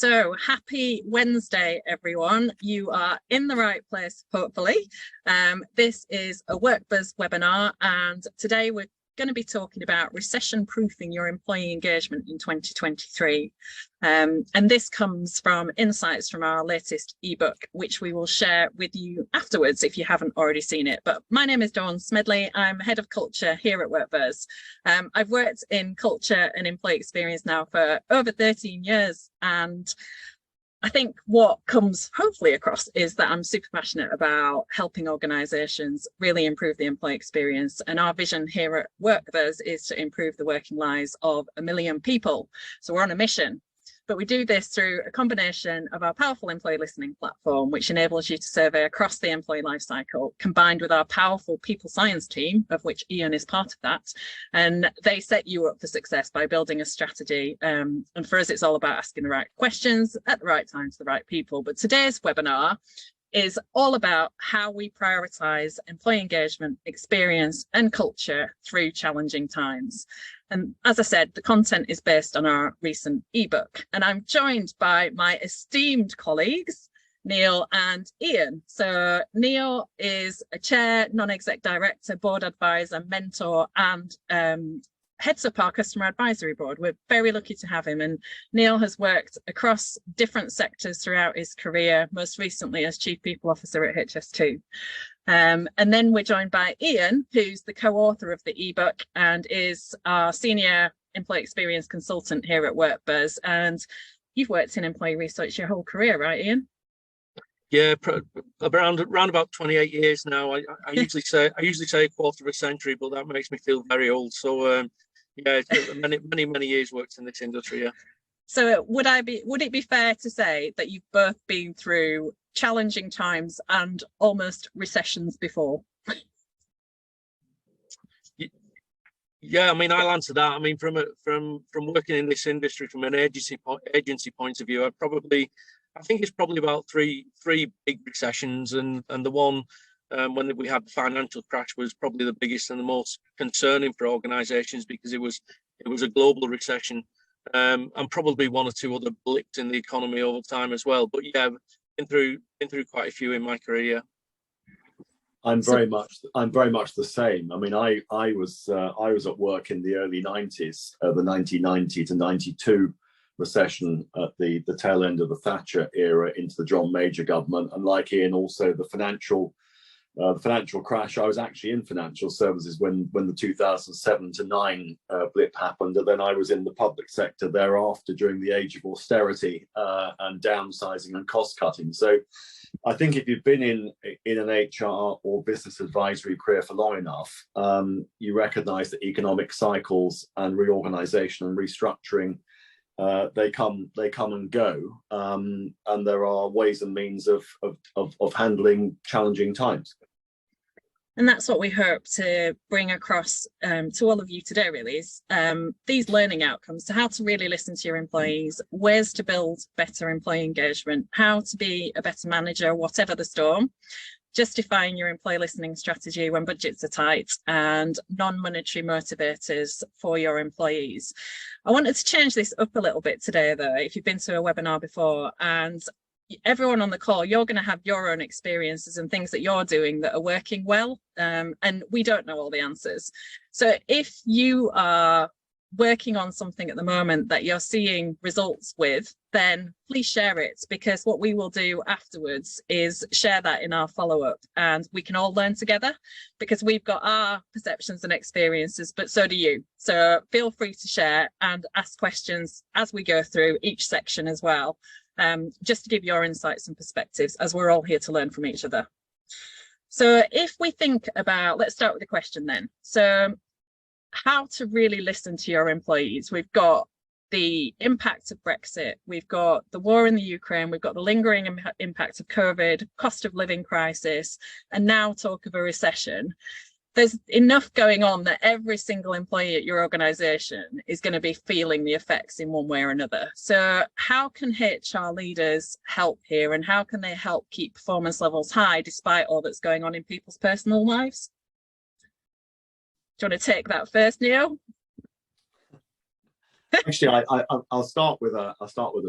So happy Wednesday, everyone. You are in the right place, hopefully. This is a WorkBuzz webinar, and today we're going to be talking about recession-proofing your employee engagement in 2023. And this comes from insights from our latest ebook, which we will share with you afterwards if you haven't already seen it. But my name is Dawn Smedley. I'm head of culture here at WorkBuzz. I've worked in culture and employee experience now for over 13 years, and I think what comes hopefully across is that I'm super passionate about helping organisations really improve the employee experience. And our vision here at WorkBuzz is to improve the working lives of 1 million people. So we're on a mission. But we do this through a combination of our powerful employee listening platform, which enables you to survey across the employee lifecycle, combined with our powerful people science team, of which Ian is part of that. And they set you up for success by building a strategy. And for us, it's all about asking the right questions at the right time to the right people. But today's webinar is all about how we prioritise employee engagement, experience and culture through challenging times. And as I said, the content is based on our recent ebook, and I'm joined by my esteemed colleagues, Neil and Ian. So Neil is a chair, non-exec director, board advisor, mentor, and heads up our customer advisory board. We're very lucky to have him, and Neil has worked across different sectors throughout his career, most recently as Chief People Officer at HS2. And then we're joined by Ian, who's the co-author of the ebook and is our Senior Employee Experience Consultant here at WorkBuzz. And you've worked in employee research your whole career, right, Ian? Yeah, around about 28 years now. I usually say a quarter of a century, but that makes me feel very old. So yeah, many years worked in this industry. Yeah. So would it be fair to say that you've both been through challenging times and almost recessions before? Yeah, I mean, I'll answer that. I mean, from working in this industry from an agency point of view, I think it's probably about three big recessions, and the one when we had the financial crash was probably the biggest and the most concerning for organisations, because it was a global recession, and probably one or two other blips in the economy over time as well. But yeah, been through quite a few in my career. I'm very much the same. I mean, I was at work in the early 90s, the 1990 to 92 recession at the tail end of the Thatcher era into the John Major government, and like Ian, also the financial crash. I was actually in financial services when the 2007 to 9 blip happened, and then I was in the public sector thereafter during the age of austerity and downsizing and cost cutting. So I think if you've been in an HR or business advisory career for long enough, you recognise that economic cycles and reorganisation and restructuring, they come and go, and there are ways and means of handling challenging times. And that's what we hope to bring across to all of you today, really, is these learning outcomes, to how to really listen to your employees, ways to build better employee engagement, how to be a better manager, whatever the storm, justifying your employee listening strategy when budgets are tight, and non-monetary motivators for your employees. I wanted to change this up a little bit today, though, if you've been to a webinar before, and everyone on the call, you're going to have your own experiences and things that you're doing that are working well, and we don't know all the answers. So if you are working on something at the moment that you're seeing results with, then please share it, because what we will do afterwards is share that in our follow-up, and we can all learn together, because we've got our perceptions and experiences, but so do you. So feel free to share and ask questions as we go through each section as well, just to give your insights and perspectives, as we're all here to learn from each other. So if we think about, let's start with the question then. So how to really listen to your employees. We've got the impact of Brexit, we've got the war in the Ukraine, we've got the lingering impact of COVID, cost of living crisis, and now talk of a recession. There's enough going on that every single employee at your organisation is going to be feeling the effects in one way or another. So how can HR leaders help here, and how can they help keep performance levels high despite all that's going on in people's personal lives? Do you want to take that first, Neil? Actually, I'll start with a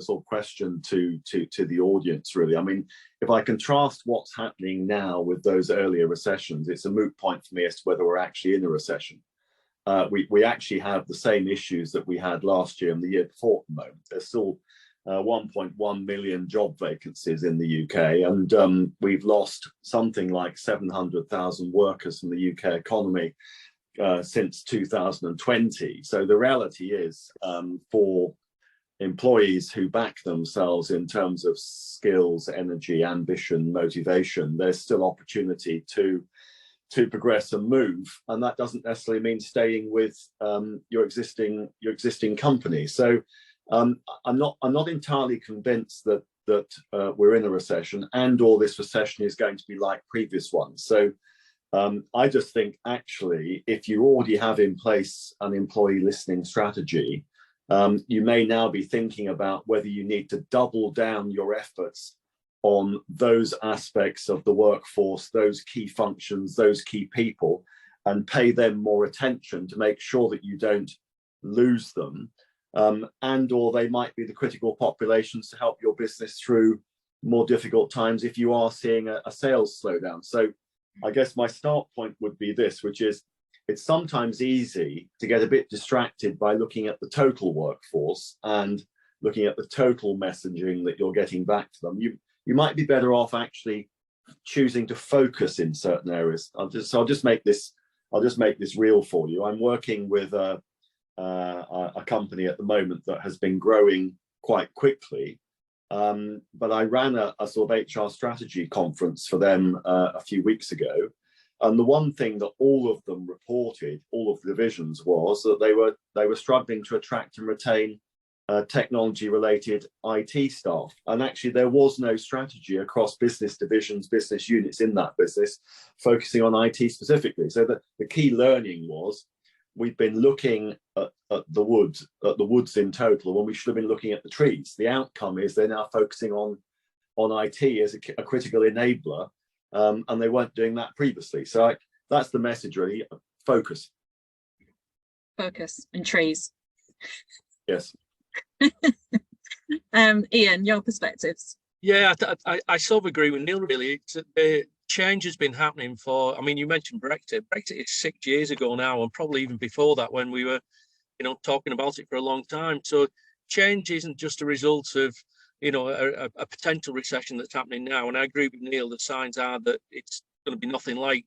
sort of question to the audience, really. I mean, if I contrast what's happening now with those earlier recessions, it's a moot point for me as to whether we're actually in a recession. We actually have the same issues that we had last year and the year before at the moment. There's still 1.1 million job vacancies in the UK, and we've lost something like 700,000 workers from the UK economy since 2020. So the reality is, for employees who back themselves in terms of skills, energy, ambition, motivation, there's still opportunity to progress and move, and that doesn't necessarily mean staying with your existing company. So I'm not entirely convinced that we're in a recession, and/or this recession is going to be like previous ones. So I just think, actually, if you already have in place an employee listening strategy, you may now be thinking about whether you need to double down your efforts on those aspects of the workforce, those key functions, those key people, and pay them more attention to make sure that you don't lose them, and/or they might be the critical populations to help your business through more difficult times if you are seeing a sales slowdown. So I guess my start point would be this, which is, it's sometimes easy to get a bit distracted by looking at the total workforce and looking at the total messaging that you're getting back to them. You might be better off actually choosing to focus in certain areas. I'll just make this real for you. I'm working with a company at the moment that has been growing quite quickly. But I ran a sort of HR strategy conference for them a few weeks ago. And the one thing that all of them reported, all of the divisions, was that they were struggling to attract and retain technology-related IT staff. And actually, there was no strategy across business divisions, business units in that business, focusing on IT specifically. So the key learning was, we've been looking at the woods in total, when we should have been looking at the trees. The outcome is they're now focusing on IT as a critical enabler, and they weren't doing that previously. So that's the message, really. Focus and trees. Yes. Ian, your perspectives? Yeah, I sort of agree with Neil, really. Change has been happening for, I mean, you mentioned Brexit. Brexit is 6 years ago now, and probably even before that, when we were, talking about it for a long time. So change isn't just a result of, a potential recession that's happening now. And I agree with Neil, the signs are that it's going to be nothing like,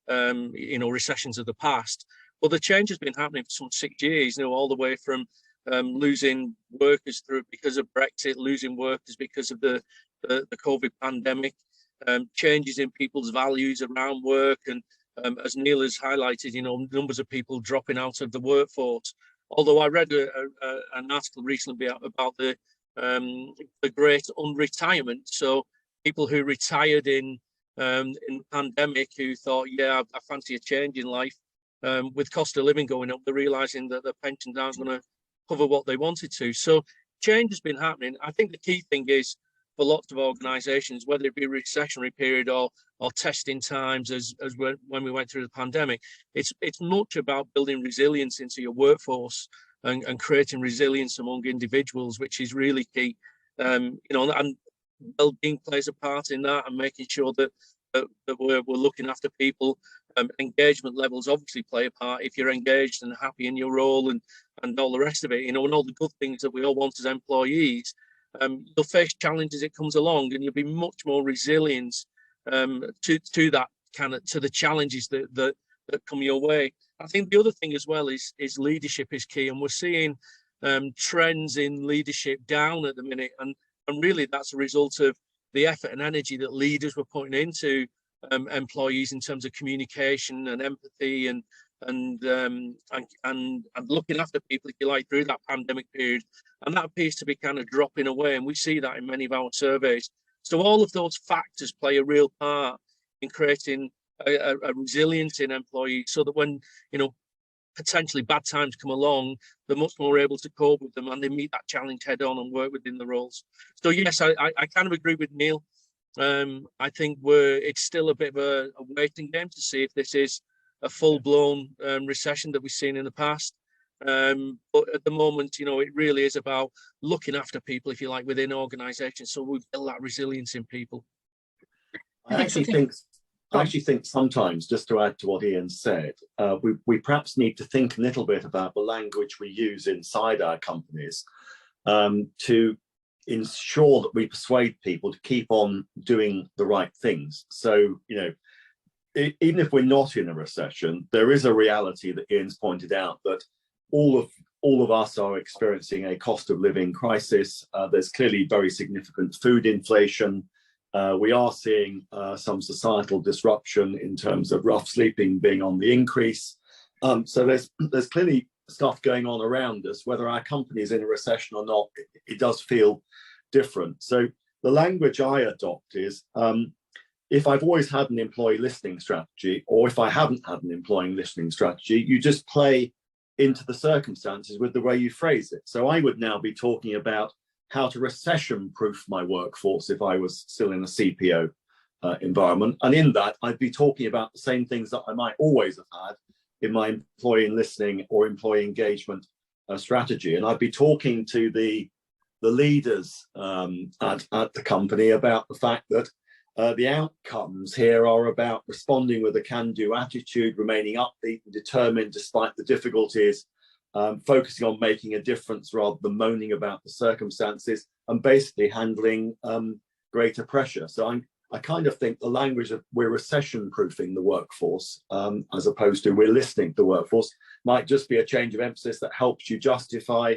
recessions of the past. But the change has been happening for some 6 years, all the way from losing workers because of Brexit, losing workers because of the COVID pandemic, changes in people's values around work, and as Neil has highlighted, numbers of people dropping out of the workforce. Although I read an article recently about the great unretirement, so people who retired in the pandemic, who thought, yeah, I fancy a change in life, with cost of living going up, they're realizing that their pensions aren't going to cover what they wanted to. So change has been happening. I think the key thing is, for lots of organizations, whether it be a recessionary period or testing times, as when we went through the pandemic, it's much about building resilience into your workforce and creating resilience among individuals, which is really key. And well-being plays a part in that, and making sure that we're looking after people. Engagement levels obviously play a part. If you're engaged and happy in your role and all the rest of it, and all the good things that we all want as employees, you'll face challenges it comes along, and you'll be much more resilient to that to the challenges that come your way. I think the other thing as well is leadership is key, and we're seeing trends in leadership down at the minute, and really that's a result of the effort and energy that leaders were putting into employees in terms of communication and empathy and looking after people, if you like, through that pandemic period. And that appears to be kind of dropping away, and we see that in many of our surveys. So all of those factors play a real part in creating a resilience in employees, so that when potentially bad times come along, they're much more able to cope with them, and they meet that challenge head on and work within the roles. So yes, I kind of agree with Neil. I think it's still a bit of a waiting game to see if this is a full-blown recession that we've seen in the past. But at the moment, you know, it really is about looking after people, if you like, within organisations, so we build that resilience in people. I actually think sometimes, just to add to what Ian said, we perhaps need to think a little bit about the language we use inside our companies to ensure that we persuade people to keep on doing the right things. So, you know, even if we're not in a recession, there is a reality that Ian's pointed out, that all of us are experiencing a cost of living crisis. There's clearly very significant food inflation. We are seeing some societal disruption in terms of rough sleeping being on the increase. So there's clearly stuff going on around us. Whether our company is in a recession or not, it does feel different. So the language I adopt is, if I've always had an employee listening strategy, or if I haven't had an employee listening strategy, you just play into the circumstances with the way you phrase it. So I would now be talking about how to recession-proof my workforce if I was still in a CPO environment. And in that, I'd be talking about the same things that I might always have had in my employee listening or employee engagement strategy. And I'd be talking to the leaders at the company about the fact that the outcomes here are about responding with a can-do attitude, remaining upbeat and determined despite the difficulties, focusing on making a difference rather than moaning about the circumstances, and basically handling greater pressure. So I kind of think the language of we're recession-proofing the workforce, as opposed to we're listening to the workforce, might just be a change of emphasis that helps you justify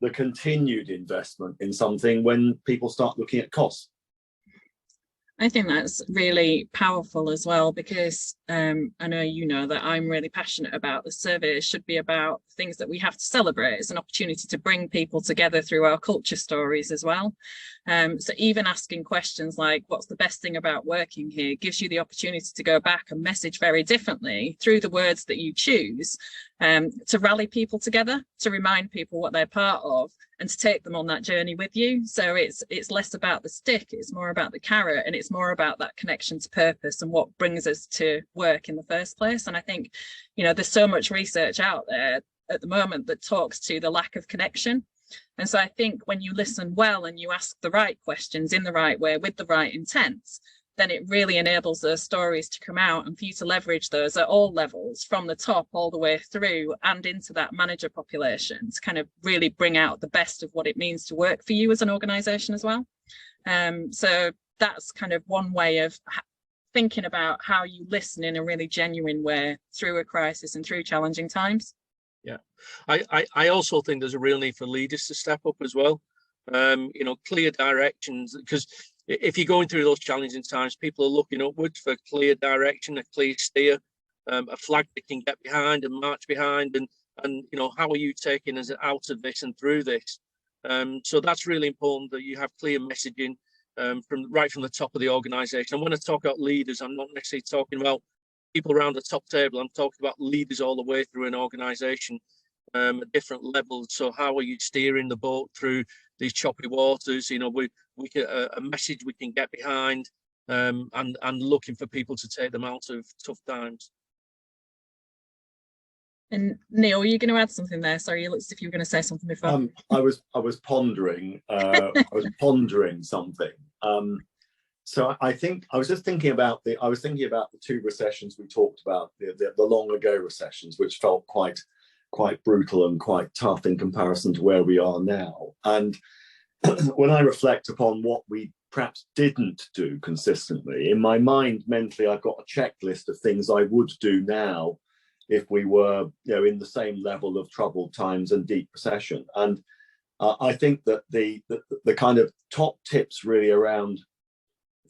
the continued investment in something when people start looking at costs. I think that's really powerful as well, because I know you know that I'm really passionate about the survey. It should be about things that we have to celebrate. It's an opportunity to bring people together through our culture stories as well. So even asking questions like, what's the best thing about working here, gives you the opportunity to go back and message very differently through the words that you choose, to rally people together, to remind people what they're part of, and to take them on that journey with you. So it's less about the stick, it's more about the carrot, and it's more about that connection to purpose and what brings us to work in the first place. And I think, you know, there's so much research out there at the moment that talks to the lack of connection. And so I think when you listen well and you ask the right questions in the right way with the right intent, then it really enables those stories to come out and for you to leverage those at all levels, from the top all the way through and into that manager population, to kind of really bring out the best of what it means to work for you as an organization as well. So that's kind of one way of thinking about how you listen in a really genuine way through a crisis and through challenging times. Yeah, I also think there's a real need for leaders to step up as well. You know, clear directions, because if you're going through those challenging times, people are looking upwards for clear direction, a clear steer, a flag they can get behind and march behind, and you know, how are you taking us out of this and through this? So that's really important, that you have clear messaging from the top of the organisation. And when I talk about leaders, I'm not necessarily talking about people around the top table. I'm talking about leaders all the way through an organisation at different levels. So how are you steering the boat through these choppy waters? You know, we can, a message we can get behind, and looking for people to take them out of tough times. And Neil, are you going to add something there? Sorry, it looks as if you were going to say something before. I was pondering. I was pondering something. So I think I was just thinking about the two recessions we talked about, the long ago recessions, which felt quite brutal and quite tough in comparison to where we are now. And when I reflect upon what we perhaps didn't do consistently, in my mind mentally, I've got a checklist of things I would do now if we were, you know, in the same level of troubled times and deep recession. And I think that the kind of top tips really around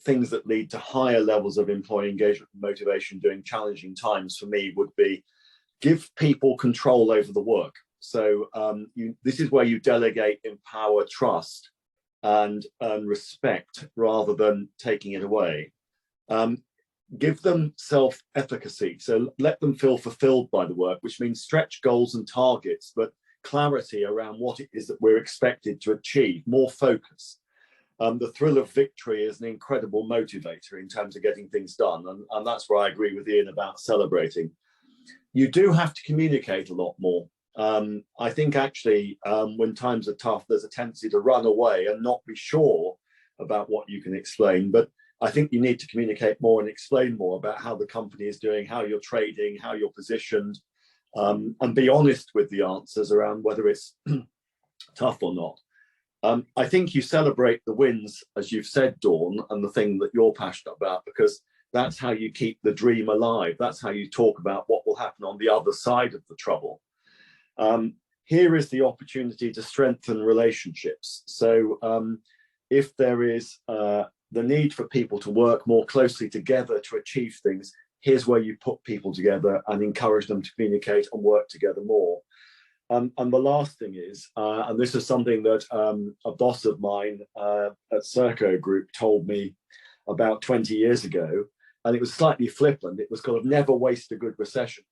things that lead to higher levels of employee engagement and motivation during challenging times for me would be, give people control over the work. So this is where you delegate, empower, trust, and respect rather than taking it away. Give them self-efficacy. So let them feel fulfilled by the work, which means stretch goals and targets, but clarity around what it is that we're expected to achieve, more focus. The thrill of victory is an incredible motivator in terms of getting things done. And that's where I agree with Ian about celebrating. You do have to communicate a lot more. I think actually when times are tough, there's a tendency to run away and not be sure about what you can explain. But I think you need to communicate more and explain more about how the company is doing, how you're trading, how you're positioned, and be honest with the answers around whether it's tough or not. I think you celebrate the wins, as you've said, Dawn, and the thing that you're passionate about, because that's how you keep the dream alive. That's how you talk about what will happen on the other side of the trouble. Here is the opportunity to strengthen relationships. So if there is the need for people to work more closely together to achieve things, here's where you put people together and encourage them to communicate and work together more. And the last thing is, and this is something that a boss of mine at Serco Group told me about 20 years ago, and it was slightly flippant. It was kind of never waste a good recession.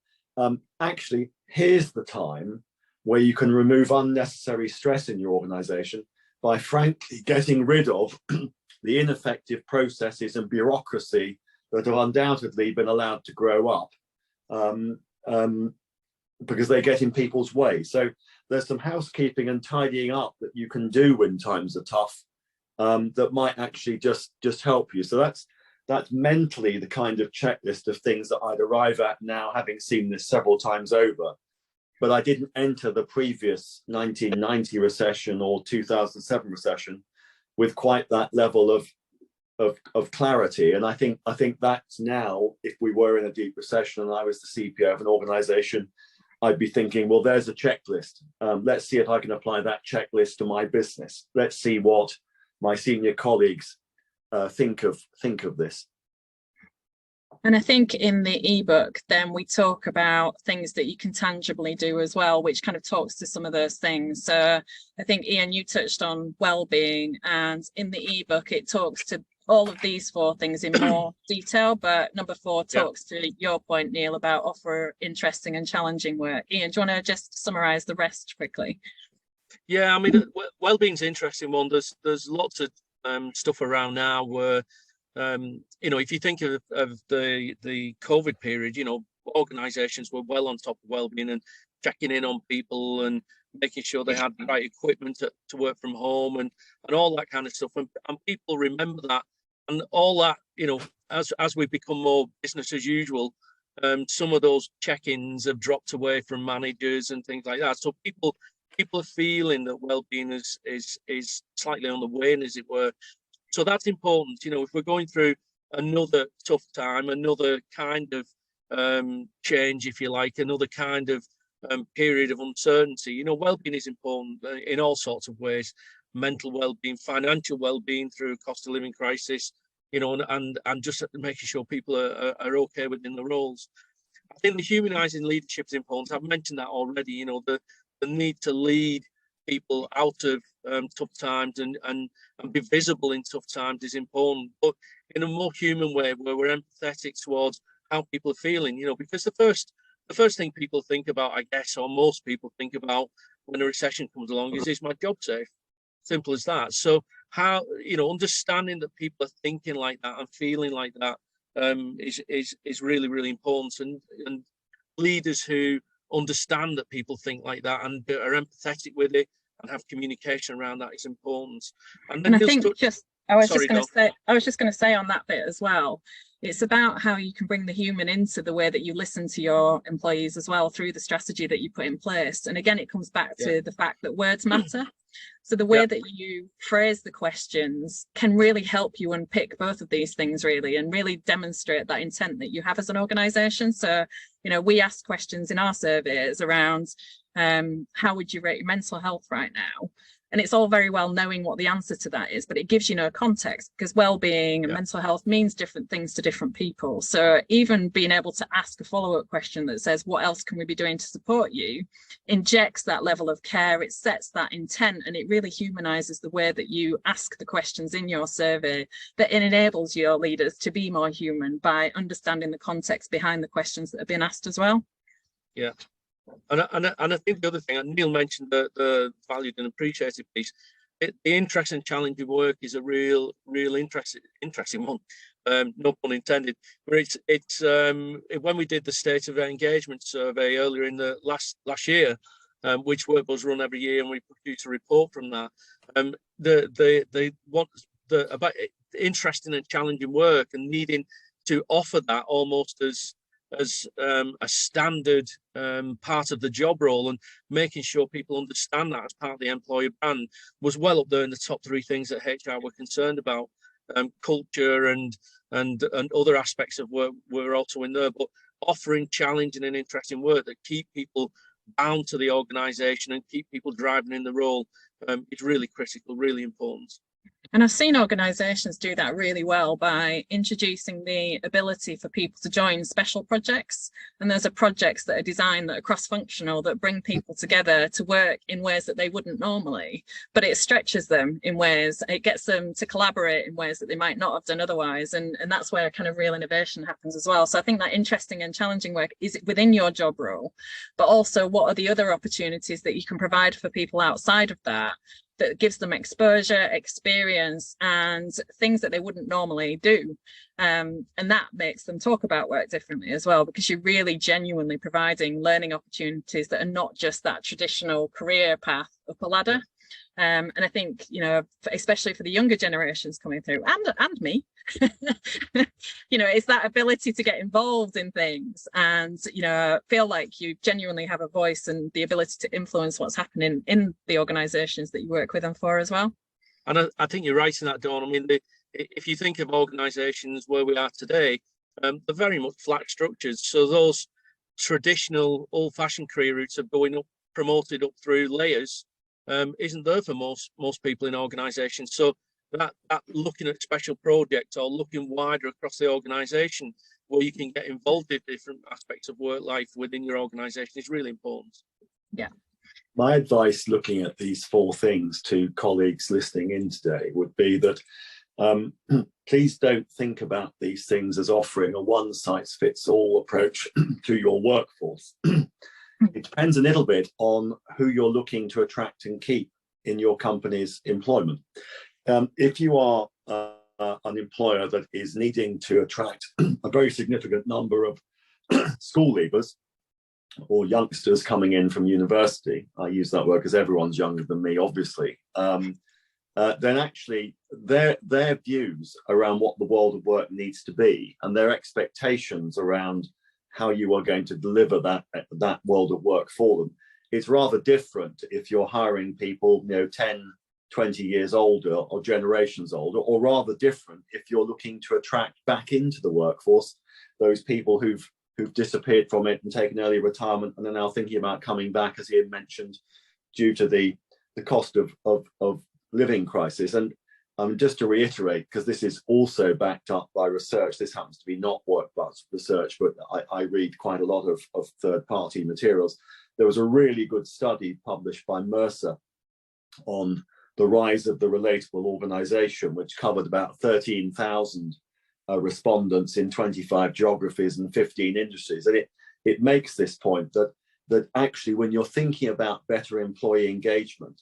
Actually, here's the time where you can remove unnecessary stress in your organization by frankly getting rid of the ineffective processes and bureaucracy that have undoubtedly been allowed to grow up because they get in people's way. So there's some housekeeping and tidying up that you can do when times are tough that might actually just help you. So that's mentally the kind of checklist of things that I'd arrive at now, having seen this several times over. But I didn't enter the previous 1990 recession or 2007 recession with quite that level of clarity. And I think that's now, if we were in a deep recession and I was the CPO of an organization, I'd be thinking, well, there's a checklist. Let's see if I can apply that checklist to my business. Let's see what my senior colleagues think of this. And I think in the ebook, then we talk about things that you can tangibly do as well, which kind of talks to some of those things. So I think, Ian, you touched on well-being, and in the ebook, it talks to all of these 4 things in more detail. But number 4 talks to your point, Neil, about offer interesting and challenging work. Ian, do you want to just summarize the rest quickly? Yeah, I mean, well-being's an interesting one. There's lots of stuff around now where if you think of the COVID period, organizations were well on top of well-being and checking in on people and making sure they had the right equipment to work from home and all that kind of stuff. And people remember that, and all that, as we become more business as usual, some of those check-ins have dropped away from managers and things like that. So people are feeling that well-being is slightly on the wane, as it were. So that's important. If we're going through another tough time, another kind of change, if you like, another kind of period of uncertainty, well-being is important in all sorts of ways. Mental well-being, financial well-being through cost of living crisis, and just making sure people are okay within the roles. I think the humanizing leadership is important. I've mentioned that already. The need to lead people out of tough times and be visible in tough times is important, but in a more human way, where we're empathetic towards how people are feeling, because the first thing people think about, I guess, or most people think about when a recession comes along is my job safe? Simple as that. So how, understanding that people are thinking like that and feeling like that is really, really important, and leaders who understand that people think like that and are empathetic with it and have communication around that is important. And I think I was just going to say on that bit as well, it's about how you can bring the human into the way that you listen to your employees as well through the strategy that you put in place. And again, it comes back to the fact that words matter. So the way that you phrase the questions can really help you unpick both of these things, really, and really demonstrate that intent that you have as an organization. So, we ask questions in our surveys around how would you rate your mental health right now? And it's all very well knowing what the answer to that is, but it gives you no context, because well-being and mental health means different things to different people. So even being able to ask a follow-up question that says, what else can we be doing to support you, injects that level of care, it sets that intent, and it really humanizes the way that you ask the questions in your survey, that it enables your leaders to be more human by understanding the context behind the questions that have been asked as well. Yeah. And I think the other thing, and Neil mentioned the valued and appreciated piece, the interest and challenging work is a real interesting one. No pun intended. But it's when we did the state of engagement survey earlier in the last year, which WorkBuzz run every year, and we produce a report from that. About interesting and challenging work, and needing to offer that almost as a standard part of the job role, and making sure people understand that as part of the employer brand was well up there in the top 3 things that HR were concerned about. Culture and other aspects of work were also in there, but offering challenging and interesting work that keep people bound to the organisation and keep people driving in the role is really critical, really important. And I've seen organisations do that really well by introducing the ability for people to join special projects. And those are projects that are designed that are cross-functional, that bring people together to work in ways that they wouldn't normally, but it stretches them in ways, it gets them to collaborate in ways that they might not have done otherwise. And that's where kind of real innovation happens as well. So I think that interesting and challenging work is within your job role, but also what are the other opportunities that you can provide for people outside of that gives them exposure, experience, and things that they wouldn't normally do. And that makes them talk about work differently as well, because you're really genuinely providing learning opportunities that are not just that traditional career path up a ladder. And I think, you know, especially for the younger generations coming through, and me, you know, it's that ability to get involved in things and, you know, feel like you genuinely have a voice and the ability to influence what's happening in the organisations that you work with and for as well. And I think you're right in that, Dawn. I mean, if you think of organisations where we are today, they're very much flat structures. So those traditional old-fashioned career routes of going up, promoted up through layers, isn't there for most people in organisations. So that looking at special projects or looking wider across the organisation where you can get involved in different aspects of work life within your organisation is really important. Yeah. My advice looking at these 4 things to colleagues listening in today would be that please don't think about these things as offering a one-size-fits-all approach to your workforce. It depends a little bit on who you're looking to attract and keep in your company's employment. If you are an employer that is needing to attract a very significant number of school leavers or youngsters coming in from university, I use that word because everyone's younger than me, obviously, then actually their views around what the world of work needs to be and their expectations around how you are going to deliver that world of work for them is rather different if you're hiring people, you know, 10, 20 years older or generations older, or rather different if you're looking to attract back into the workforce those people who've disappeared from it and taken early retirement and are now thinking about coming back, as Ian mentioned, due to the cost of living crisis. And just to reiterate, because this is also backed up by research, this happens to be not WorkBuzz research, but I read quite a lot of third-party materials. There was a really good study published by Mercer on the rise of the relatable organization, which covered about 13,000 respondents in 25 geographies and 15 industries. And it makes this point that actually when you're thinking about better employee engagement,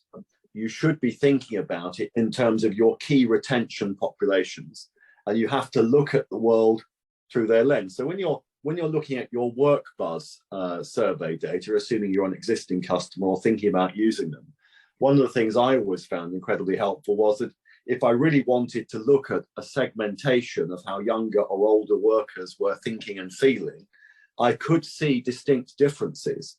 you should be thinking about it in terms of your key retention populations, and you have to look at the world through their lens. So when you're looking at your WorkBuzz survey data, assuming you're an existing customer or thinking about using them, one of the things I always found incredibly helpful was that if I really wanted to look at a segmentation of how younger or older workers were thinking and feeling, I could see distinct differences,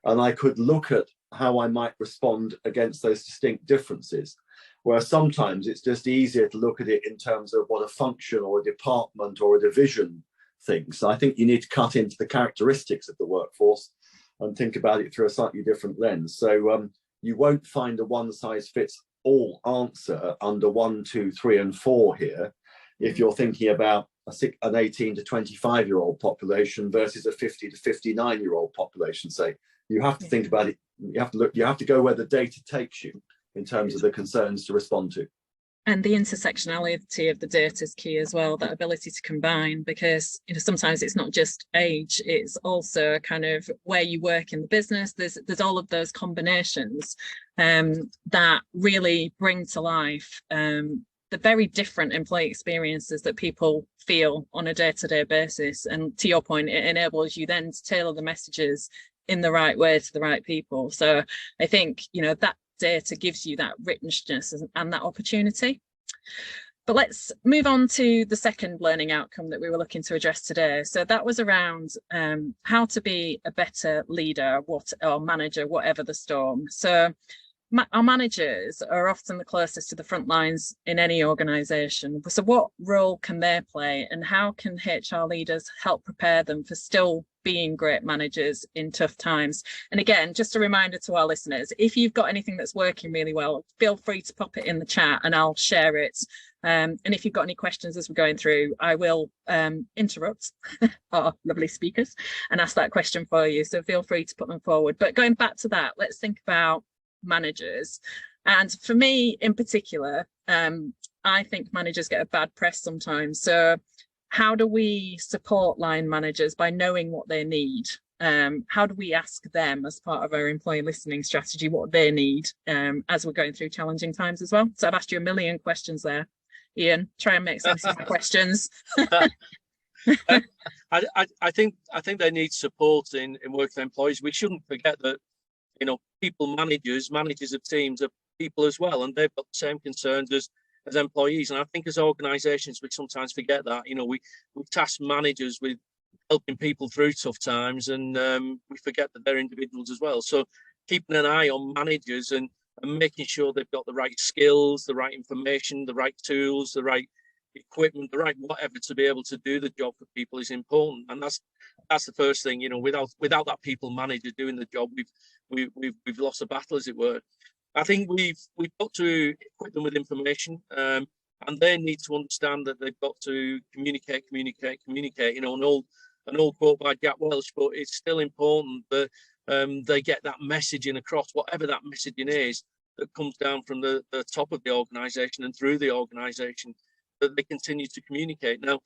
and I could look at how I might respond against those distinct differences, where sometimes it's just easier to look at it in terms of what a function or a department or a division thinks. So I think you need to cut into the characteristics of the workforce and think about it through a slightly different lens. So you won't find a one-size-fits-all answer under 1, 2, 3, and 4 here if you're thinking about an 18 to 25-year-old population versus a 50 to 59-year-old population. So you have to think about it. You have to go where the data takes you in terms of the concerns to respond to. And the intersectionality of the data is key as well, that ability to combine, because, you know, sometimes it's not just age, it's also kind of where you work in the business. There's all of those combinations that really bring to life the very different employee experiences that people feel on a day-to-day basis. And to your point, it enables you then to tailor the messages in the right way to the right people. So I think, you know, that data gives you that richness and that opportunity. But let's move on to the second learning outcome that we were looking to address today. So that was around how to be a better leader or manager, whatever the storm. So our managers are often the closest to the front lines in any organisation. So what role can they play, and how can HR leaders help prepare them for still being great managers in tough times? And again, just a reminder to our listeners, if you've got anything that's working really well, feel free to pop it in the chat and I'll share it. And if you've got any questions as we're going through, I will interrupt our lovely speakers and ask that question for you. So feel free to put them forward. But going back to that, let's think about managers. And for me in particular, I think managers get a bad press sometimes. So how do we support line managers by knowing what they need? How do we ask them as part of our employee listening strategy what they need as we're going through challenging times as well? So I've asked you a million questions there, Ian. Try and make sense of the questions. I think they need support in working with employees. We shouldn't forget that, you know, managers of teams are people as well, and they've got the same concerns as employees. And I think as organisations, we sometimes forget that. You know, we task managers with helping people through tough times, and we forget that they're individuals as well. So keeping an eye on managers and making sure they've got the right skills, the right information, the right tools, the right equipment, the right whatever to be able to do the job for people is important. And that's the first thing. You know, without that people manager doing the job, we've lost a battle, as it were. I think we've got to equip them with information, and they need to understand that they've got to communicate. You know, an old quote by Jack Welch, but it's still important that they get that messaging across, whatever that messaging is, that comes down from the top of the organisation and through the organisation, that they continue to communicate. Now,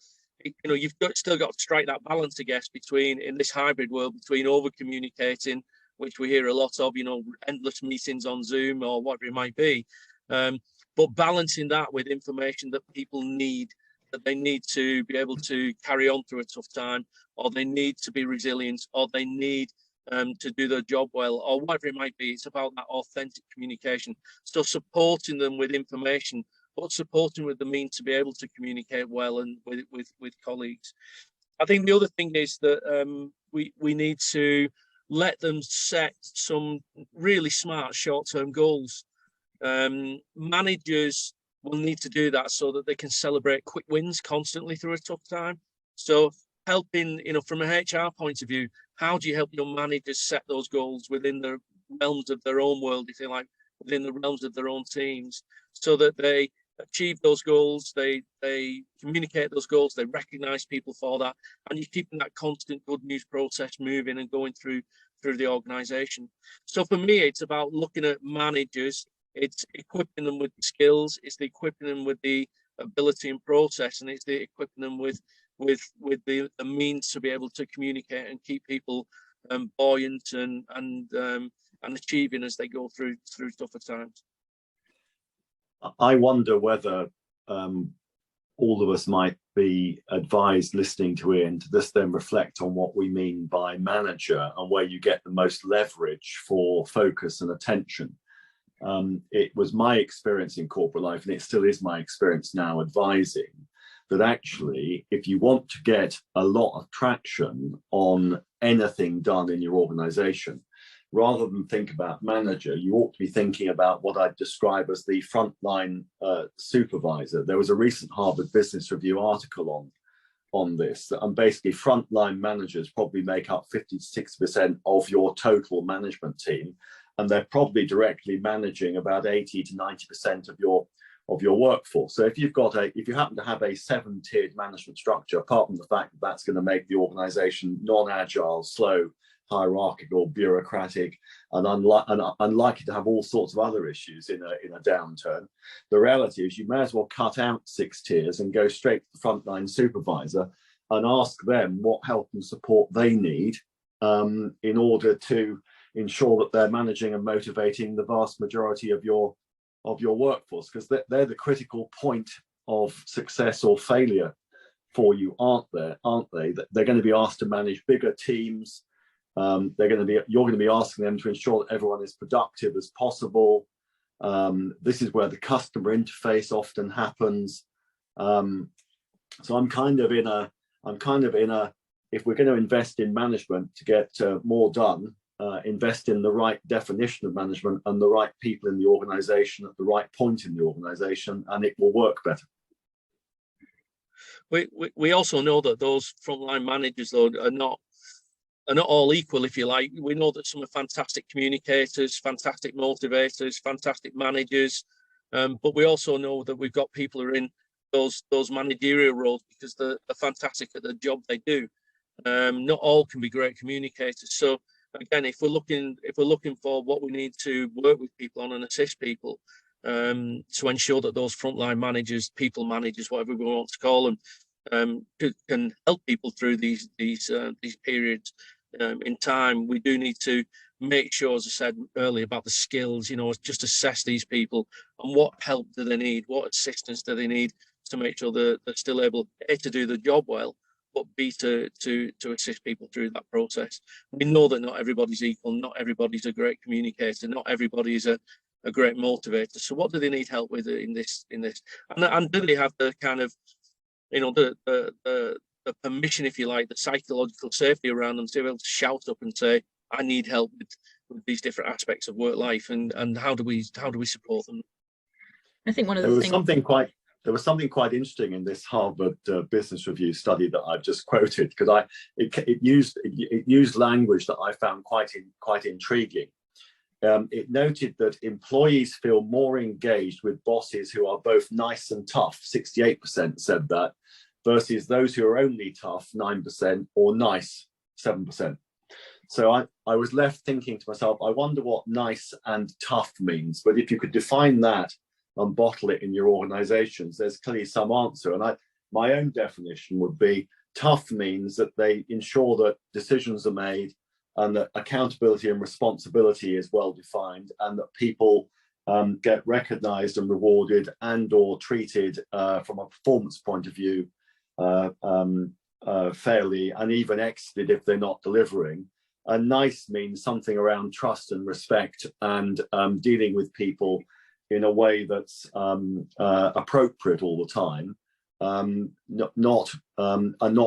you know, you've still got to strike that balance, I guess, between, in this hybrid world, between over communicating, which we hear a lot of, you know, endless meetings on Zoom or whatever it might be, but balancing that with information that people need, that they need to be able to carry on through a tough time, or they need to be resilient, or they need to do their job well, or whatever it might be. It's about that authentic communication. So supporting them with information, but supporting with the means to be able to communicate well and with colleagues. I think the other thing is that we need to let them set some really smart short-term goals. Managers will need to do that so that they can celebrate quick wins constantly through a tough time. So helping, you know, from an HR point of view, how do you help your managers set those goals within the realms of their own world, if you like, within the realms of their own teams, so that they achieve those goals, they communicate those goals, they recognize people for that, and you're keeping that constant good news process moving and going through the organization. So for me, it's about looking at managers, it's equipping them with the skills, it's the equipping them with the ability and process, and it's the equipping them with the means to be able to communicate and keep people buoyant and achieving as they go through tougher times. I wonder whether all of us might be advised, listening to Ian, to this then reflect on what we mean by manager and where you get the most leverage for focus and attention. It was my experience in corporate life, and it still is my experience now advising, that actually, if you want to get a lot of traction on anything done in your organization, rather than think about manager, you ought to be thinking about what I'd describe as the frontline supervisor. There was a recent Harvard Business Review article on this, and basically frontline managers probably make up 50 to 60% of your total management team, and they're probably directly managing about 80 to 90% of your workforce. So if you happen to have a 7-tiered management structure, apart from the fact that that's going to make the organization non-agile, slow, hierarchical, bureaucratic, and unlikely to have all sorts of other issues in a downturn, the reality is you may as well cut out 6 tiers and go straight to the frontline supervisor and ask them what help and support they need in order to ensure that they're managing and motivating the vast majority of your workforce, because they're the critical point of success or failure for you, aren't they? They're going to be asked to manage bigger teams, You're going to be asking them to ensure that everyone is productive as possible. This is where the customer interface often happens. So I'm kind of in a, if we're going to invest in management to get more done, invest in the right definition of management and the right people in the organization at the right point in the organization, and it will work better. We also know that those frontline managers, though, are not all equal, if you like. We know that some are fantastic communicators, fantastic motivators, fantastic managers, but we also know that we've got people who are in those managerial roles because they're fantastic at the job they do. Not all can be great communicators. So again, if we're looking for what we need to work with people on and assist people, to ensure that those frontline managers, people managers, whatever we want to call them, can help people through these periods in time, we do need to make sure, as I said earlier, about the skills. Just assess these people and what help do they need, what assistance do they need to make sure they're still able A, to do the job well, but B, to assist people through that process. We know that not everybody's equal, not everybody's a great communicator, not everybody is a great motivator. So what do they need help with in this? And do they have the kind of, the permission, if you like, the psychological safety around them to be able to shout up and say, I need help with these different aspects of work life, and how do we support them? I think one of the things there was something quite interesting in this Harvard Business Review study that I've just quoted, because it used language that I found quite intriguing. It noted that employees feel more engaged with bosses who are both nice and tough. 68% said that, versus those who are only tough, 9%, or nice, 7%. So I was left thinking to myself, I wonder what nice and tough means. But if you could define that and bottle it in your organizations, there's clearly some answer. And my own definition would be, tough means that they ensure that decisions are made and that accountability and responsibility is well defined, and that people get recognized and rewarded and or treated from a performance point of view fairly, and even exited if they're not delivering. And nice means something around trust and respect, and dealing with people in a way that's appropriate all the time, not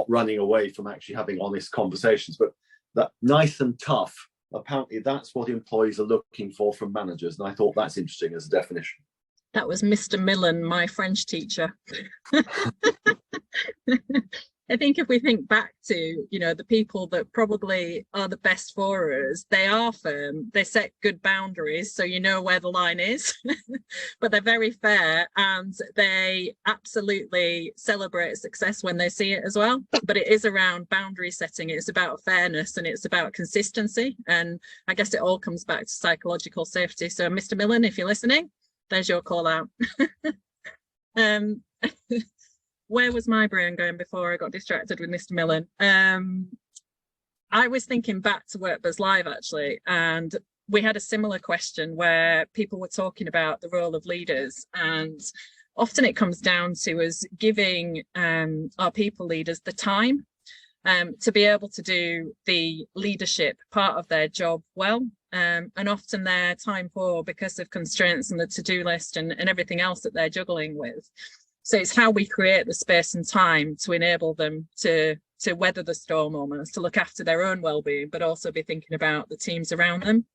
running away from actually having honest conversations. But that nice and tough, apparently that's what employees are looking for from managers, and I thought that's interesting as a definition. That was Mr. Millen, my French teacher. I think if we think back to, the people that probably are the best for us, they are firm, they set good boundaries, so you know where the line is, but they're very fair, and they absolutely celebrate success when they see it as well. But it is around boundary setting, it's about fairness, and it's about consistency. And I guess it all comes back to psychological safety. So Mr. Millen, if you're listening, there's your call out. Where was my brain going before I got distracted with Mr. Millen? I was thinking back to WorkBuzz Live, actually, and we had a similar question where people were talking about the role of leaders, and often it comes down to us giving our people leaders the time to be able to do the leadership part of their job well, and often they're time poor because of constraints and the to-do list and everything else that they're juggling with. So it's how we create the space and time to enable them to weather the storm, almost, to look after their own well-being, but also be thinking about the teams around them.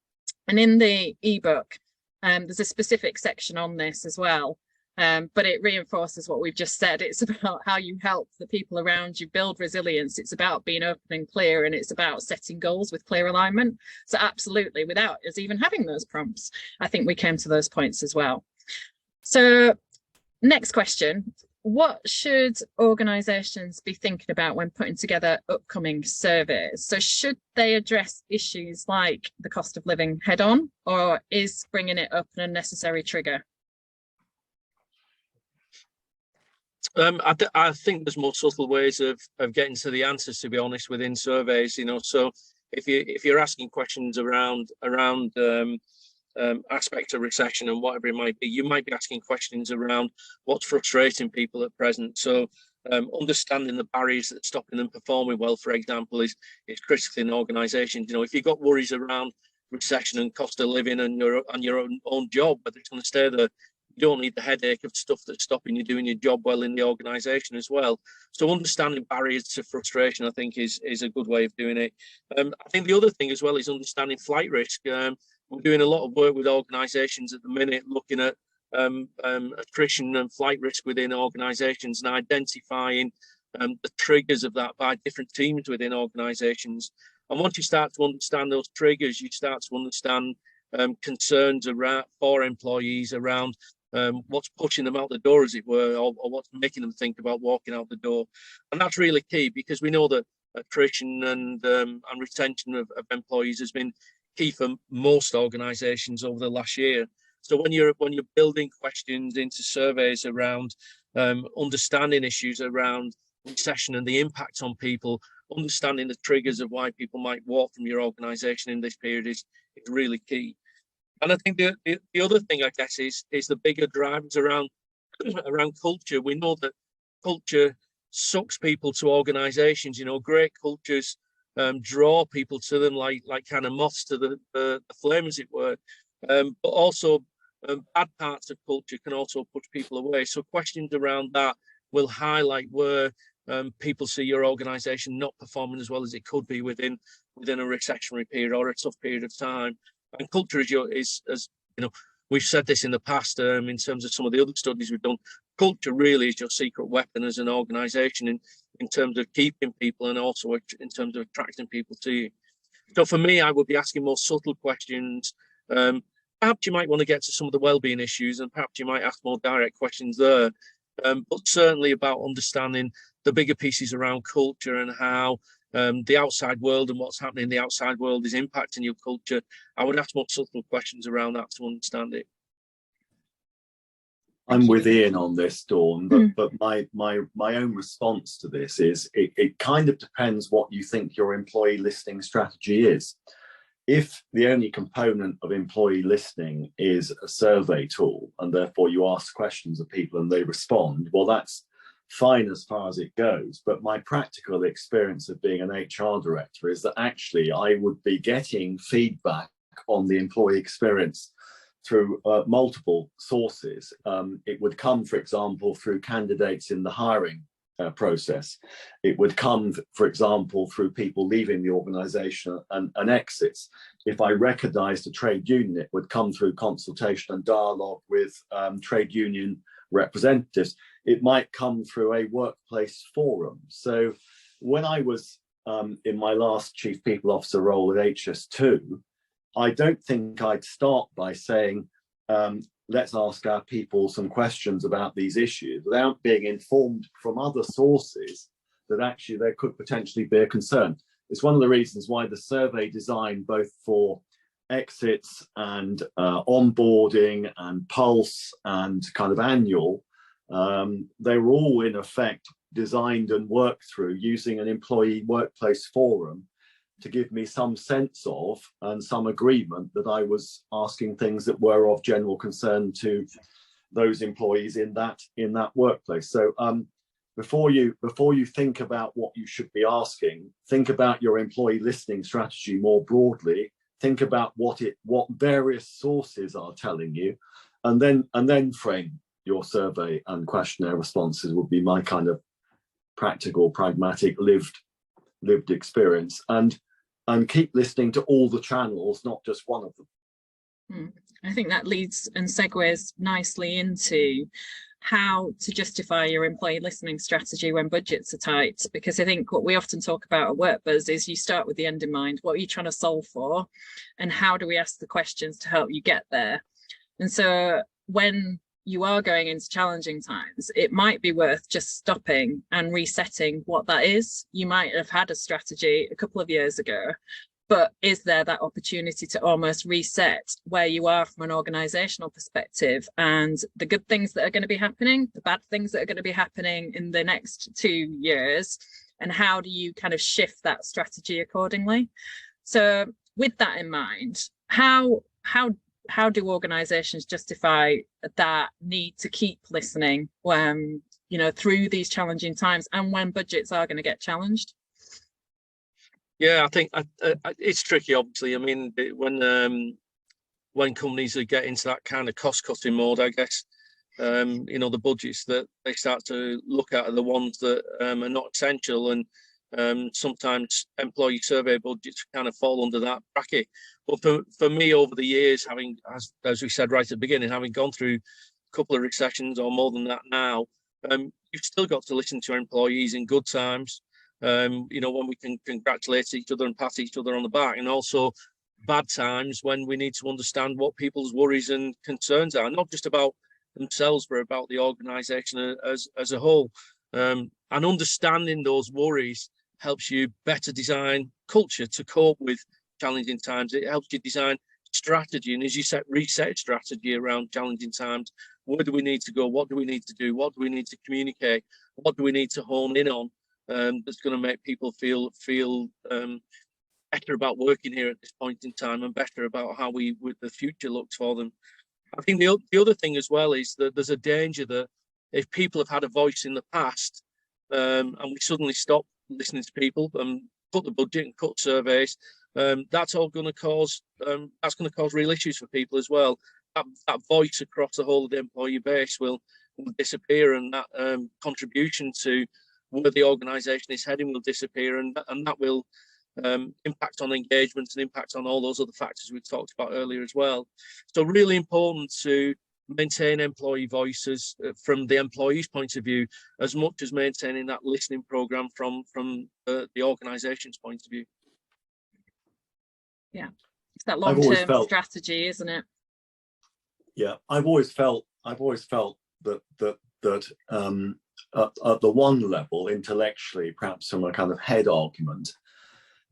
And in the ebook, there's a specific section on this as well, but it reinforces what we've just said. It's about how you help the people around you build resilience. It's about being open and clear, and it's about setting goals with clear alignment. So absolutely, without us even having those prompts, I think we came to those points as well. So next question, what should organisations be thinking about when putting together upcoming surveys? So should they address issues like the cost of living head on, or is bringing it up an unnecessary trigger? I think there's more subtle ways of getting to the answers, to be honest, within surveys. So if you're asking questions around aspect of recession and whatever it might be, you might be asking questions around what's frustrating people at present. So understanding the barriers that are stopping them performing well, for example, is critical in organisations. You know, if you've got worries around recession and cost of living and your own job, whether it's going to stay there, you don't need the headache of stuff that's stopping you doing your job well in the organisation as well. So understanding barriers to frustration, I think, is a good way of doing it. I think the other thing as well is understanding flight risk. We're doing a lot of work with organisations at the minute, looking at attrition and flight risk within organisations and identifying the triggers of that by different teams within organisations. And once you start to understand those triggers, you start to understand concerns around for employees around what's pushing them out the door, as it were, or what's making them think about walking out the door. And that's really key, because we know that attrition and retention of employees has been key for most organisations over the last year. So when you're building questions into surveys around understanding issues around recession and the impact on people, understanding the triggers of why people might walk from your organisation in this period is really key. And I think the other thing, I guess, is the bigger drivers around culture. We know that culture sucks people to organisations. You know, great cultures draw people to them like kind of moths to the flame, as it were. But also bad parts of culture can also push people away. So questions around that will highlight where people see your organisation not performing as well as it could be within a recessionary period or a tough period of time. And culture is as you know, we've said this in the past in terms of some of the other studies we've done. Culture really is your secret weapon as an organisation in terms of keeping people and also in terms of attracting people to you. So for me, I would be asking more subtle questions. Perhaps you might want to get to some of the wellbeing issues, and perhaps you might ask more direct questions there. But certainly about understanding the bigger pieces around culture and how the outside world and what's happening in the outside world is impacting your culture. I would ask more subtle questions around that to understand it. I'm with Ian on this, Dawn, but my own response to this is it kind of depends what you think your employee listening strategy is. If the only component of employee listening is a survey tool, and therefore you ask questions of people and they respond, well, that's fine as far as it goes. But my practical experience of being an HR director is that actually I would be getting feedback on the employee experience through multiple sources. It would come, for example, through candidates in the hiring process. It would come, for example, through people leaving the organisation and exits. If I recognised a trade union, it would come through consultation and dialogue with trade union representatives. It might come through a workplace forum. So when I was in my last Chief People Officer role at HS2, I don't think I'd start by saying, let's ask our people some questions about these issues without being informed from other sources that actually there could potentially be a concern. It's one of the reasons why the survey design, both for exits and onboarding and pulse and kind of annual, they were all in effect designed and worked through using an employee workplace forum to give me some sense of and some agreement that I was asking things that were of general concern to those employees in that workplace. So before you think about what you should be asking, think about your employee listening strategy more broadly. Think about what various sources are telling you, and then frame your survey and questionnaire responses. Would be my kind of practical, pragmatic, lived experience, and keep listening to all the channels, not just one of them. I think that leads and segues nicely into how to justify your employee listening strategy when budgets are tight, because I think what we often talk about at WorkBuzz is you start with the end in mind. What are you trying to solve for, and how do we ask the questions to help you get there? And so when you are going into challenging times, it might be worth just stopping and resetting what that is. You might have had a strategy a couple of years ago, but is there that opportunity to almost reset where you are from an organizational perspective, and the good things that are going to be happening, the bad things that are going to be happening in the next 2 years, and how do you kind of shift that strategy accordingly? So with that in mind, how do organizations justify that need to keep listening you know, through these challenging times and when budgets are going to get challenged? Yeah, I think it's tricky, obviously. I mean, when companies are getting into that kind of cost-cutting mode, I guess, you know, the budgets that they start to look at are the ones that are not essential, and sometimes employee survey budgets kind of fall under that bracket. But for me, over the years, having, as we said right at the beginning, having gone through a couple of recessions or more than that now, you've still got to listen to your employees in good times, you know, when we can congratulate each other and pat each other on the back, and also bad times when we need to understand what people's worries and concerns are, not just about themselves, but about the organisation as a whole. And understanding those worries helps you better design culture to cope with challenging times. It helps you design strategy, and as you reset strategy around challenging times. Where do we need to go? What do we need to do? What do we need to communicate? What do we need to hone in on? That's going to make people feel better about working here at this point in time, and better about how the future looks for them. I think the other thing as well is that there's a danger that if people have had a voice in the past, and we suddenly stop listening to people and cut the budget and cut surveys, that's going to cause real issues for people as well. That voice across the whole of the employee base will disappear, and that contribution to where the organisation is heading will disappear, and that will impact on engagement and impact on all those other factors we talked about earlier as well. So really important to maintain employee voices from the employee's point of view, as much as maintaining that listening programme from the organisation's point of view. Yeah, it's that long-term strategy, isn't it? Yeah, I've always felt that at the one level, intellectually, perhaps from a kind of head argument,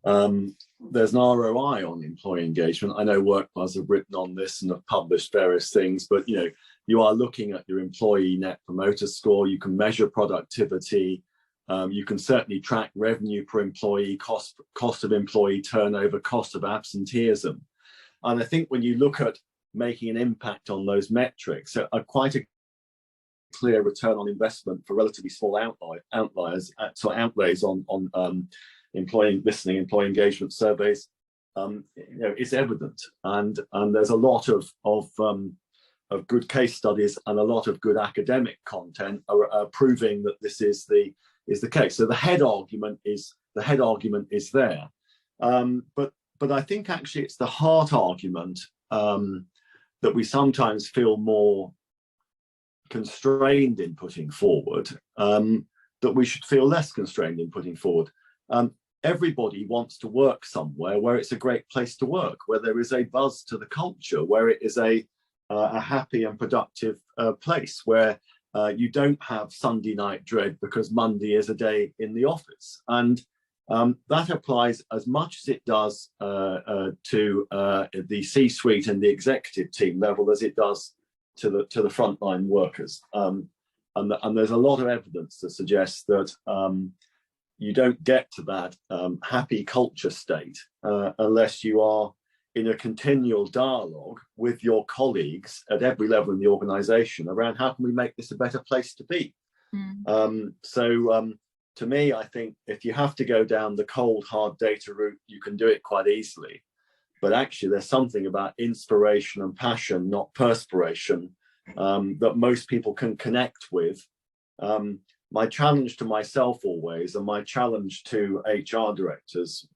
there's an ROI on employee engagement. I know WorkBuzz have written on this and have published various things, but you know, you are looking at your employee net promoter score. You can measure productivity. You can certainly track revenue per employee, cost of employee turnover, cost of absenteeism. And I think when you look at making an impact on those metrics, quite a clear return on investment for relatively small outlays on employee listening, employee engagement surveys, you know, is evident, and there's a lot of good case studies and a lot of good academic content are proving that this is the case. So the head argument is there, but I think actually it's the heart argument that we sometimes feel more constrained in putting forward, that we should feel less constrained in putting forward. Everybody wants to work somewhere where it's a great place to work, where there is a buzz to the culture, where it is a happy and productive place, where you don't have Sunday night dread because Monday is a day in the office. And that applies as much as it does to the C-suite and the executive team level as it does to the frontline workers. And there's a lot of evidence to suggest that you don't get to that happy culture state unless you are in a continual dialogue with your colleagues at every level in the organization around how can we make this a better place to be. To me, I think if you have to go down the cold, hard data route, you can do it quite easily. But actually, there's something about inspiration and passion, not perspiration, that most people can connect with. My challenge to myself always, and my challenge to HR directors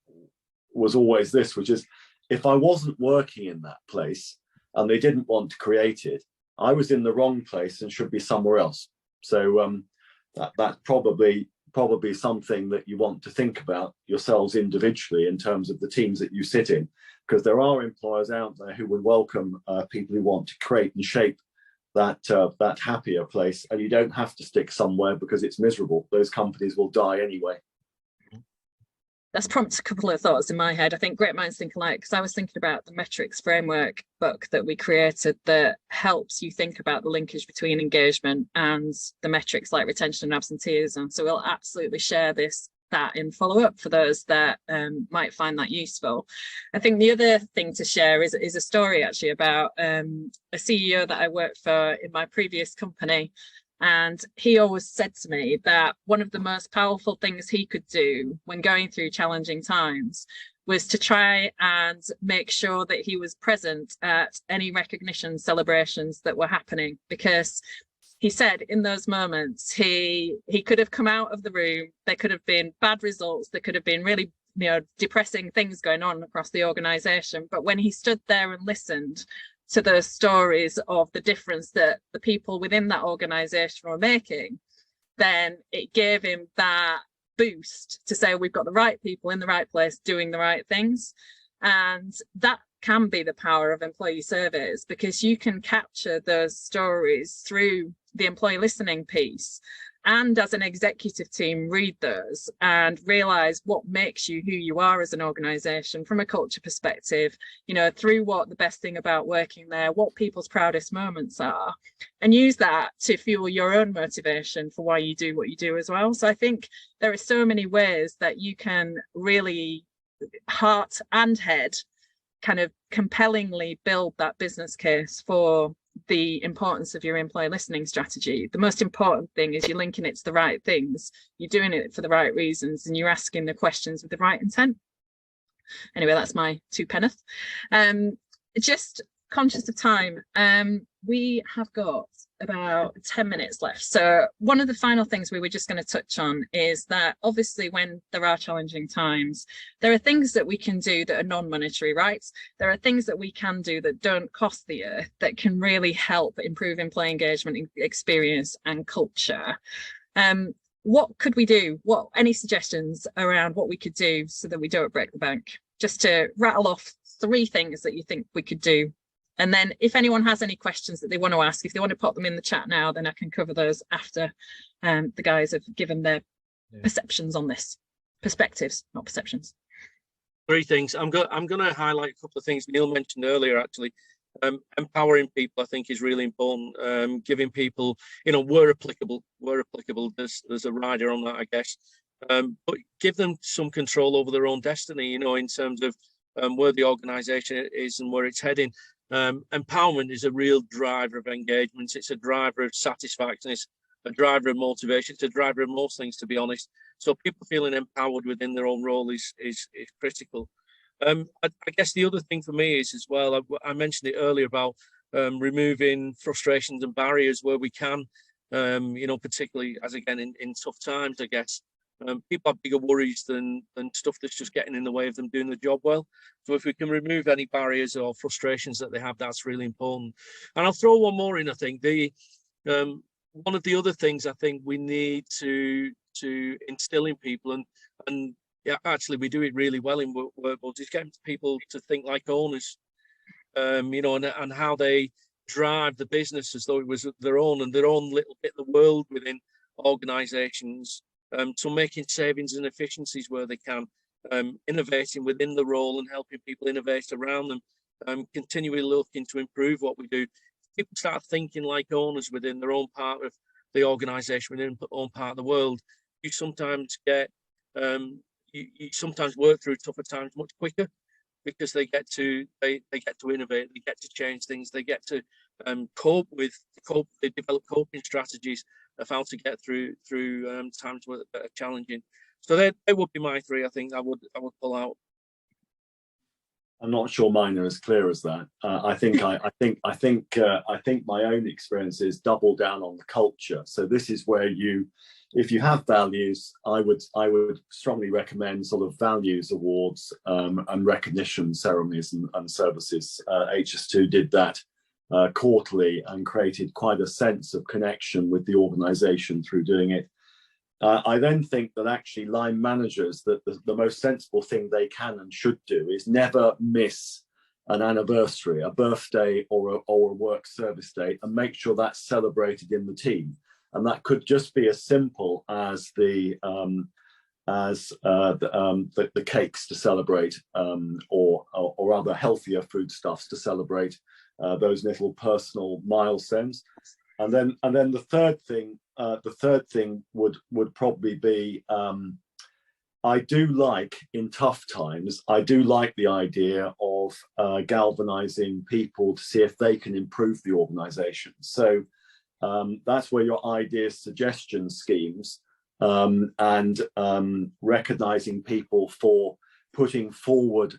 was always this, which is if I wasn't working in that place and they didn't want to create it, I was in the wrong place and should be somewhere else. So that's probably something that you want to think about yourselves individually in terms of the teams that you sit in, because there are employers out there who would welcome people who want to create and shape that happier place, and you don't have to stick somewhere because it's miserable. Those companies will die anyway. That's prompted a couple of thoughts in my head. I think great minds think alike, because I was thinking about the metrics framework book that we created that helps you think about the linkage between engagement and the metrics like retention and absenteeism. So we'll absolutely share that in follow-up for those that might find that useful. I think the other thing to share is a story actually about a CEO that I worked for in my previous company. And he always said to me that one of the most powerful things he could do when going through challenging times was to try and make sure that he was present at any recognition celebrations that were happening, because he said in those moments he could have come out of the room, there could have been bad results, there could have been really depressing things going on across the organization, but when he stood there and listened to those stories of the difference that the people within that organization were making, then it gave him that boost to say, we've got the right people in the right place doing the right things. And that can be the power of employee surveys, because you can capture those stories through the employee listening piece, and as an executive team read those and realize what makes you who you are as an organization from a culture perspective, through what the best thing about working there, what people's proudest moments are, and use that to fuel your own motivation for why you do what you do as well. So I think there are so many ways that you can really heart and head kind of compellingly build that business case for the importance of your employee listening strategy. The most important thing is you're linking it to the right things, you're doing it for the right reasons, and you're asking the questions with the right intent. Anyway, that's my 2 penneth. Just conscious of time, we have got about 10 minutes left. So one of the final things we were just going to touch on is that obviously when there are challenging times, there are things that we can do that are non-monetary, right? There are things that we can do that don't cost the earth, that can really help improve employee engagement, experience and culture. What could we do? Any suggestions around what we could do so that we don't break the bank? Just to rattle off 3 things that you think we could do. And then if anyone has any questions that they want to ask, if they want to pop them in the chat now, then I can cover those after the guys have given their perceptions on this. Perspectives, not perceptions. 3 things. I'm going to highlight a couple of things Neil mentioned earlier, actually. Empowering people, I think, is really important. Giving people, where applicable, there's a rider on that, I guess. But give them some control over their own destiny, in terms of where the organization is and where it's heading. Empowerment is a real driver of engagement. It's a driver of satisfaction. It's a driver of motivation. It's a driver of most things, to be honest. So people feeling empowered within their own role is critical. I guess the other thing for me is as well, I mentioned it earlier about removing frustrations and barriers where we can, particularly as again in tough times, I guess. People have bigger worries than stuff that's just getting in the way of them doing the job well. So if we can remove any barriers or frustrations that they have, that's really important. And I'll throw one more in. I think one of the other things I think we need to instill in people, and yeah, actually we do it really well in WorkBuzz, is getting people to think like owners, and how they drive the business as though it was their own and their own little bit of the world within organizations. So making savings and efficiencies where they can, innovating within the role and helping people innovate around them, continually looking to improve what we do. People start thinking like owners within their own part of the organisation, within their own part of the world. You sometimes get, you sometimes work through tougher times much quicker because they get to innovate, they get to change things, they get to they develop coping strategies of how to get through times that are challenging. So they would be my 3. I think I would pull out. I'm not sure mine are as clear as that. I think my own experience is double down on the culture. So this is where if you have values, I would strongly recommend sort of values awards and recognition ceremonies and services. HS2 did that quarterly and created quite a sense of connection with the organisation through doing it. I then think that actually line managers, that the most sensible thing they can and should do is never miss an anniversary, a birthday or a work service day, and make sure that's celebrated in the team. And that could just be as simple as the cakes to celebrate, or other healthier foodstuffs to celebrate those little personal milestones. And then the third thing would probably be, I do like, in tough times, I do like the idea of galvanizing people to see if they can improve the organization. So That's where your ideas, suggestion schemes, and recognizing people for putting forward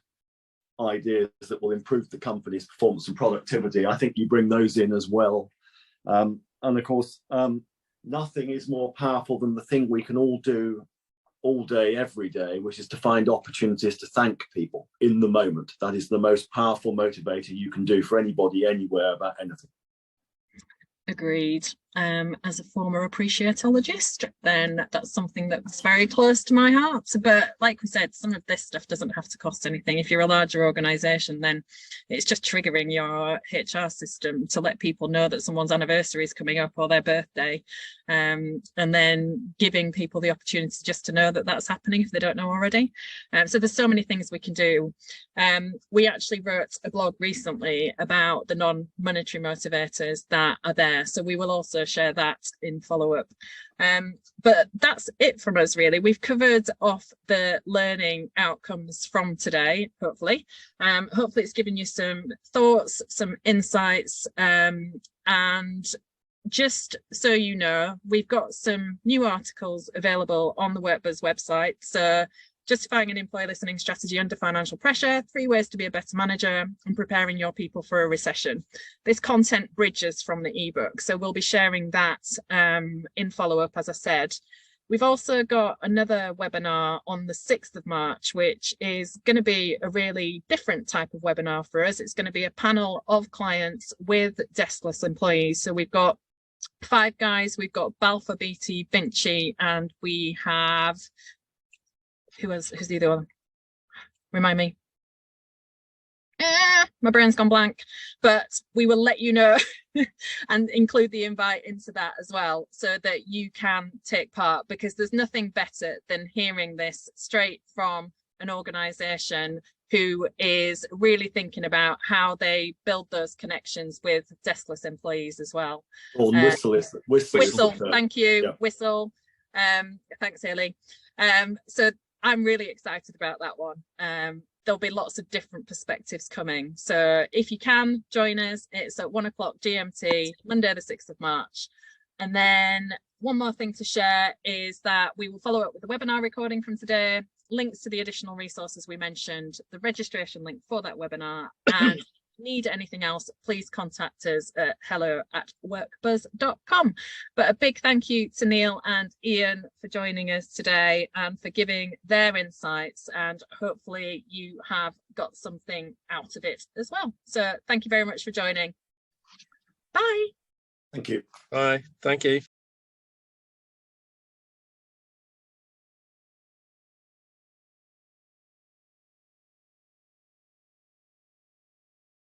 ideas that will improve the company's performance and productivity. I think you bring those in as well. And of course, nothing is more powerful than the thing we can all do all day, every day, which is to find opportunities to thank people in the moment. That is the most powerful motivator you can do for anybody, anywhere, about anything. Agreed. As a former appreciatologist, then that's something that's very close to my heart. But like we said, some of this stuff doesn't have to cost anything. If you're a larger organization, then it's just triggering your HR system to let people know that someone's anniversary is coming up or their birthday, and then giving people the opportunity just to know that that's happening if they don't know already. So there's so many things we can do. We actually wrote a blog recently about the non-monetary motivators that are there. So we will also share that in follow-up. But that's it from us, really. We've covered off the learning outcomes from today, hopefully. Hopefully it's given you some thoughts, some insights, and just so you know, we've got some new articles available on the WorkBuzz website. So justifying an employee listening strategy under financial pressure, 3 ways to be a better manager, and preparing your people for a recession. This content bridges from the ebook, so we'll be sharing that in follow-up, as I said. We've also got another webinar on the 6th of March, which is going to be a really different type of webinar for us. It's going to be a panel of clients with deskless employees. So we've got 5 guys, we've got Balfour, BT, Vinci, and we have... who's the other one? Remind me. My brain's gone blank, but we will let you know and include the invite into that as well, so that you can take part, because there's nothing better than hearing this straight from an organization who is really thinking about how they build those connections with deskless employees as well. Or whistle. Thank you. Yeah. Whistle. Thanks, Haley. So I'm really excited about that one. There'll be lots of different perspectives coming. So if you can join us, it's at 1 o'clock GMT, Monday, the 6th of March. And then one more thing to share is that we will follow up with the webinar recording from today, links to the additional resources we mentioned, the registration link for that webinar, and need anything else, please contact us at hello@workbuzz.com. But a big thank you to Neil and Ian for joining us today and for giving their insights, and hopefully you have got something out of it as well. So thank you very much for joining. Bye. Thank you. Bye. Thank you.